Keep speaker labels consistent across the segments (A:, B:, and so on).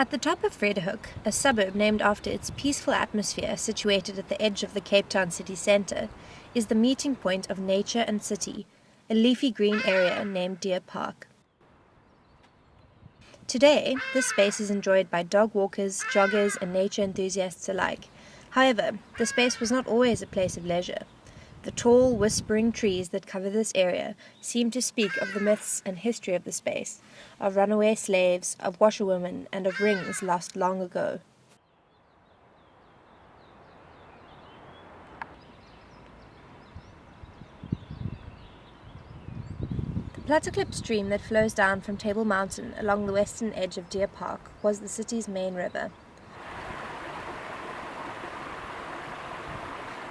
A: At the top of Vredehuk, a suburb named after its peaceful atmosphere situated at the edge of the Cape Town city centre, is the meeting point of nature and city, a leafy green area named Deer Park. Today, this space is enjoyed by dog walkers, joggers and nature enthusiasts alike. However, the space was not always a place of leisure. The tall, whispering trees that cover this area seem to speak of the myths and history of the space, of runaway slaves, of washerwomen, and of rings lost long ago. The Petousis stream that flows down from Table Mountain along the western edge of Deer Park was the city's main river.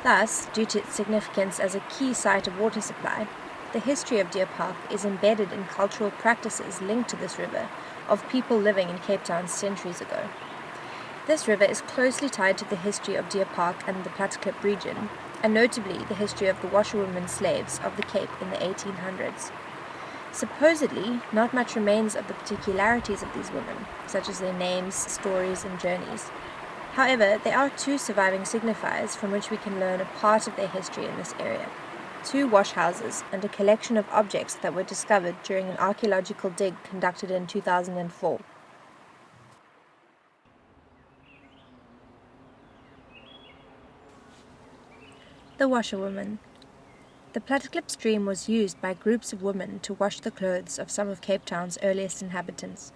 A: Thus, due to its significance as a key site of water supply, the history of Deer Park is embedded in cultural practices linked to this river of people living in Cape Town centuries ago. This river is closely tied to the history of Deer Park and the Petousis region, and notably the history of the washerwomen slaves of the Cape in the 1800s. Supposedly, not much remains of the particularities of these women, such as their names, stories, and journeys. However, there are two surviving signifiers from which we can learn a part of their history in this area. Two washhouses and a collection of objects that were discovered during an archaeological dig conducted in 2004. The washerwoman. The Petousis stream was used by groups of women to wash the clothes of some of Cape Town's earliest inhabitants.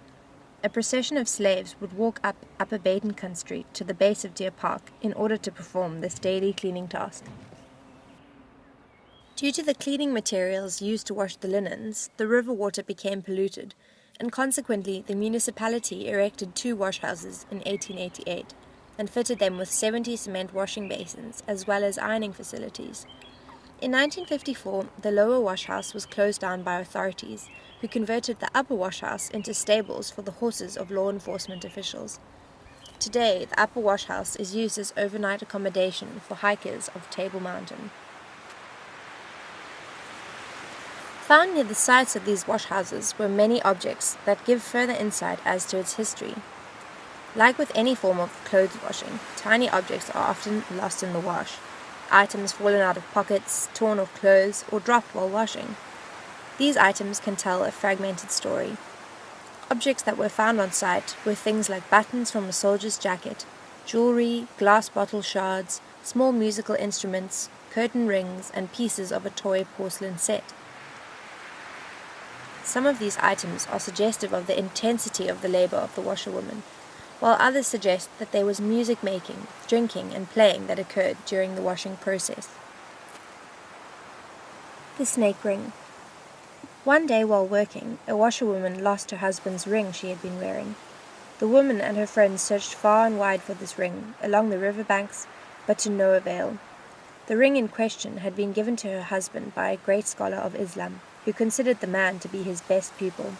A: A procession of slaves would walk up Upper Batencumbe Street to the base of Deer Park in order to perform this daily cleaning task. Due to the cleaning materials used to wash the linens, the river water became polluted, and consequently the municipality erected two washhouses in 1888 and fitted them with 70 cement washing basins as well as ironing facilities. In 1954, the lower washhouse was closed down by authorities, who converted the upper washhouse into stables for the horses of law enforcement officials. Today, the upper washhouse is used as overnight accommodation for hikers of Table Mountain. Found near the sites of these washhouses were many objects that give further insight as to its history. Like with any form of clothes washing, tiny objects are often lost in the wash. Items fallen out of pockets, torn off clothes, or dropped while washing. These items can tell a fragmented story. Objects that were found on site were things like buttons from a soldier's jacket, jewelry, glass bottle shards, small musical instruments, curtain rings, and pieces of a toy porcelain set. Some of these items are suggestive of the intensity of the labor of the washerwoman, while others suggest that there was music making, drinking, and playing that occurred during the washing process. The snake ring. One day while working, a washerwoman lost her husband's ring she had been wearing. The woman and her friends searched far and wide for this ring, along the riverbanks, but to no avail. The ring in question had been given to her husband by a great scholar of Islam, who considered the man to be his best pupil.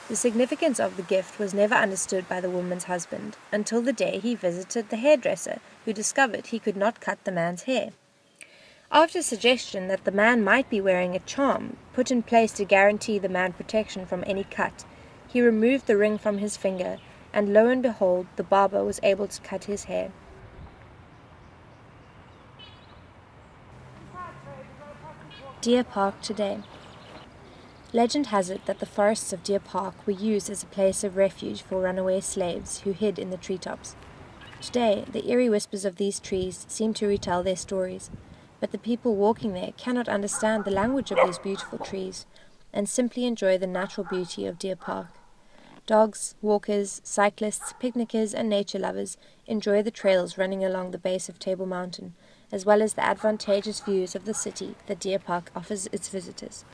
A: The significance of the gift was never understood by the woman's husband, until the day he visited the hairdresser, who discovered he could not cut the man's hair. After suggestion that the man might be wearing a charm put in place to guarantee the man protection from any cut, he removed the ring from his finger, and lo and behold, the barber was able to cut his hair. Deer Park today. Legend has it that the forests of Deer Park were used as a place of refuge for runaway slaves who hid in the treetops. Today, the eerie whispers of these trees seem to retell their stories, but the people walking there cannot understand the language of these beautiful trees and simply enjoy the natural beauty of Deer Park. Dogs, walkers, cyclists, picnickers, and nature lovers enjoy the trails running along the base of Table Mountain, as well as the advantageous views of the city that Deer Park offers its visitors.